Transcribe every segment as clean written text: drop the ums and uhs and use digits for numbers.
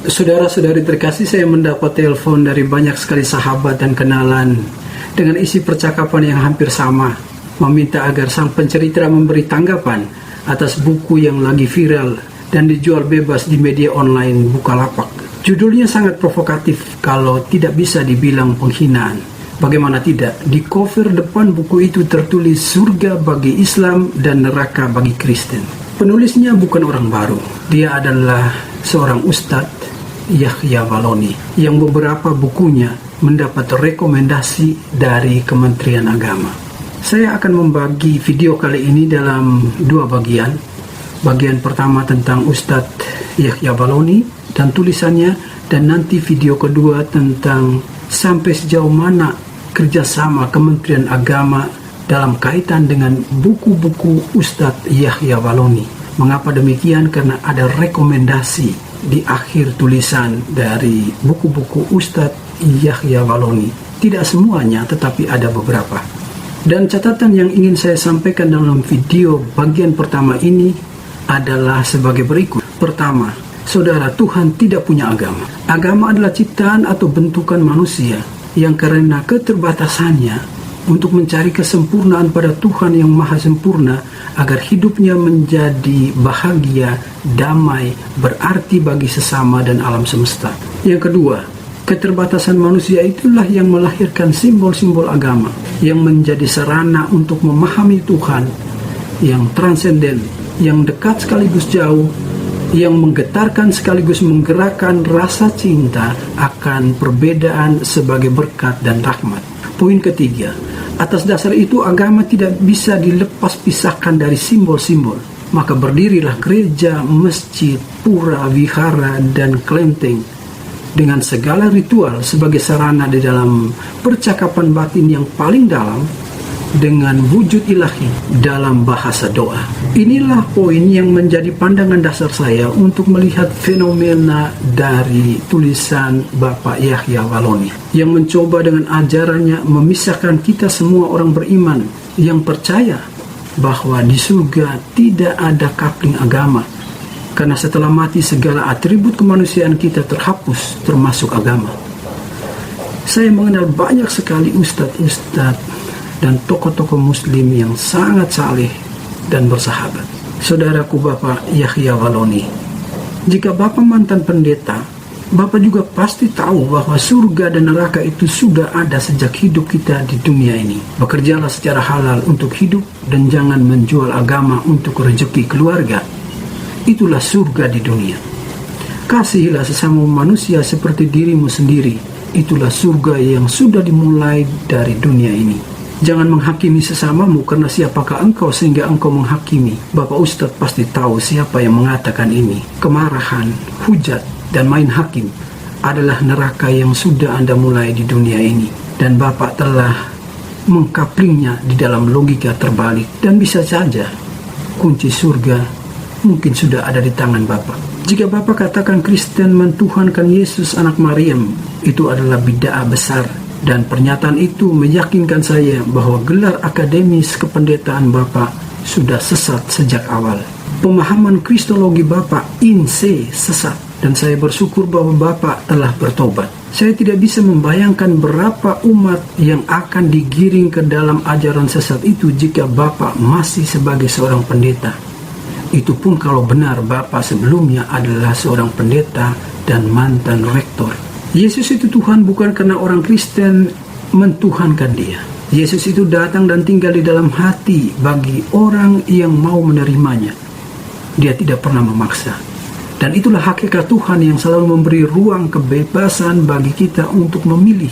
Saudara-saudari terkasih, saya mendapat telepon dari banyak sekali sahabat dan kenalan dengan isi percakapan yang hampir sama, meminta agar sang pencerita memberi tanggapan atas buku yang lagi viral dan dijual bebas di media online Bukalapak. Judulnya sangat provokatif kalau tidak bisa dibilang penghinaan. Bagaimana tidak, di cover depan buku itu tertulis surga bagi Islam dan neraka bagi Kristen. Penulisnya bukan orang baru, dia adalah seorang ustadz, Yahya Valoni, yang beberapa bukunya mendapat rekomendasi dari Kementerian Agama. Saya akan membagi video kali ini dalam dua bagian. Bagian pertama tentang Ustadz Yahya Valoni dan tulisannya, dan nanti video kedua tentang sampai sejauh mana kerjasama Kementerian Agama dalam kaitan dengan buku-buku Ustadz Yahya Valoni. Mengapa demikian? Karena ada rekomendasi di akhir tulisan dari buku-buku Ustadz Yahya Valoni. Tidak semuanya, tetapi ada beberapa. Dan catatan yang ingin saya sampaikan dalam video bagian pertama ini adalah sebagai berikut. Pertama, saudara, Tuhan tidak punya agama. Agama adalah ciptaan atau bentukan manusia yang karena keterbatasannya untuk mencari kesempurnaan pada Tuhan yang maha sempurna agar hidupnya menjadi bahagia, damai, berarti bagi sesama dan alam semesta. Yang kedua, keterbatasan manusia itulah yang melahirkan simbol-simbol agama yang menjadi sarana untuk memahami Tuhan yang transenden, yang dekat sekaligus jauh, yang menggetarkan sekaligus menggerakkan rasa cinta akan perbedaan sebagai berkat dan rahmat. Poin ketiga, atas dasar itu agama tidak bisa dilepas pisahkan dari simbol-simbol. Maka berdirilah gereja, masjid, pura, wihara, dan kelenteng dengan segala ritual sebagai sarana di dalam percakapan batin yang paling dalam dengan wujud ilahi dalam bahasa doa. Inilah poin yang menjadi pandangan dasar saya untuk melihat fenomena dari tulisan Bapak Yahya Valoni yang mencoba dengan ajarannya memisahkan kita semua orang beriman yang percaya bahwa di surga tidak ada kapling agama, karena setelah mati segala atribut kemanusiaan kita terhapus termasuk agama. Saya mengenal banyak sekali ustadz-ustadz dan tokoh-tokoh muslim yang sangat saleh dan bersahabat. Saudaraku Bapak Yahya Valoni, jika Bapak mantan pendeta, Bapak juga pasti tahu bahwa surga dan neraka itu sudah ada sejak hidup kita di dunia ini. Bekerjalah secara halal untuk hidup dan jangan menjual agama untuk rezeki keluarga. Itulah surga di dunia. Kasihilah sesama manusia seperti dirimu sendiri. Itulah surga yang sudah dimulai dari dunia ini. Jangan menghakimi sesamamu karena siapakah engkau sehingga engkau menghakimi. Bapak Ustadz pasti tahu siapa yang mengatakan ini. Kemarahan, hujat, dan main hakim adalah neraka yang sudah Anda mulai di dunia ini. Dan Bapak telah mengkaplingnya di dalam logika terbalik. Dan bisa saja kunci surga mungkin sudah ada di tangan Bapak. Jika Bapak katakan Kristen mentuhankan Yesus anak Maryam, itu adalah bid'ah besar. Dan pernyataan itu meyakinkan saya bahwa gelar akademis kependetaan Bapak sudah sesat sejak awal. Pemahaman kristologi Bapak in se sesat, dan saya bersyukur bahwa Bapak telah bertobat. Saya tidak bisa membayangkan berapa umat yang akan digiring ke dalam ajaran sesat itu jika Bapak masih sebagai seorang pendeta. Itu pun kalau benar Bapak sebelumnya adalah seorang pendeta dan mantan rektor. Yesus itu Tuhan bukan karena orang Kristen mentuhankan dia. Yesus itu datang dan tinggal di dalam hati bagi orang yang mau menerimanya. Dia tidak pernah memaksa. Dan itulah hakikat Tuhan yang selalu memberi ruang kebebasan bagi kita untuk memilih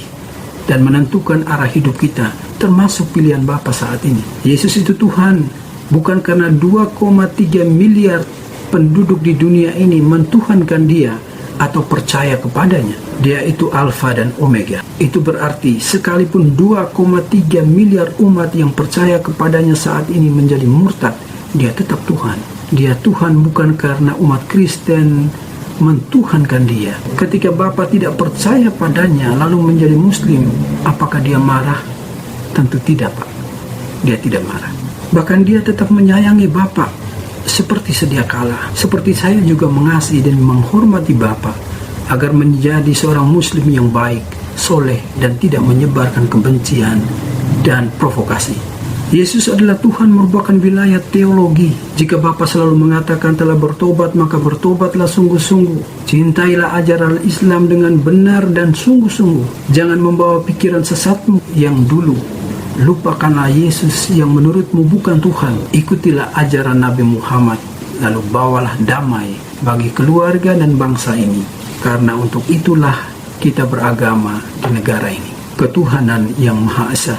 dan menentukan arah hidup kita, termasuk pilihan Bapa saat ini. Yesus itu Tuhan bukan karena 2,3 miliar penduduk di dunia ini mentuhankan dia atau percaya kepadanya. Dia itu Alfa dan Omega. Itu berarti sekalipun 2,3 miliar umat yang percaya kepadanya saat ini menjadi murtad, dia tetap Tuhan. Dia Tuhan bukan karena umat Kristen mentuhankan dia. Ketika Bapa tidak percaya padanya lalu menjadi Muslim, apakah dia marah? Tentu tidak, Pak. Dia tidak marah. Bahkan dia tetap menyayangi Bapa seperti sedia kala. Seperti saya juga mengasihi dan menghormati Bapa. agar menjadi seorang muslim yang baik, soleh, dan tidak menyebarkan kebencian dan provokasi. Yesus adalah Tuhan merupakan wilayah teologi. Jika Bapa selalu mengatakan telah bertobat, maka bertobatlah sungguh-sungguh. Cintailah ajaran Islam dengan benar dan sungguh-sungguh. Jangan membawa pikiran sesatmu yang dulu. Lupakanlah Yesus yang menurutmu bukan Tuhan. Ikutilah ajaran Nabi Muhammad. Lalu bawalah damai bagi keluarga dan bangsa ini. Karena untuk itulah kita beragama di negara ini. Ketuhanan yang Maha Esa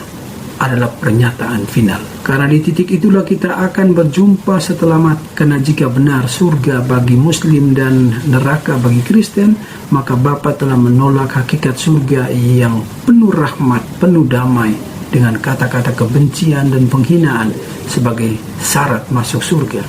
adalah pernyataan final. Karena di titik itulah kita akan berjumpa setelah mati. Karena jika benar surga bagi Muslim dan neraka bagi Kristen, maka Bapa telah menolak hakikat surga yang penuh rahmat, penuh damai, dengan kata-kata kebencian dan penghinaan sebagai syarat masuk surga.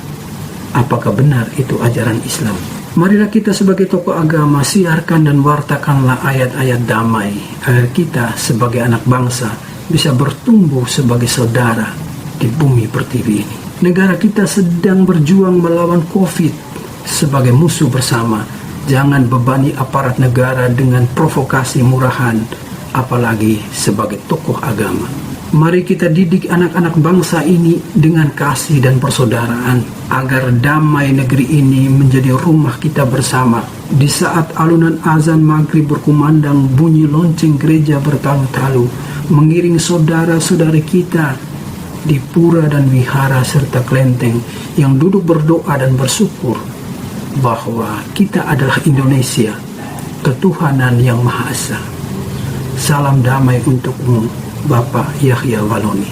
Apakah benar itu ajaran Islam? Marilah kita sebagai tokoh agama siarkan dan wartakanlah ayat-ayat damai agar kita sebagai anak bangsa bisa bertumbuh sebagai saudara di bumi pertiwi ini. Negara kita sedang berjuang melawan COVID sebagai musuh bersama. Jangan bebani aparat negara dengan provokasi murahan, apalagi sebagai tokoh agama. Mari kita didik anak-anak bangsa ini dengan kasih dan persaudaraan, agar damai negeri ini menjadi rumah kita bersama. Di saat alunan azan maghrib berkumandang, bunyi lonceng gereja bertalu-talu, mengiring saudara-saudari kita di pura dan wihara serta kelenteng yang duduk berdoa dan bersyukur bahwa kita adalah Indonesia, ketuhanan yang Maha Esa. Salam damai untukmu, Bapak Yahya Waloni.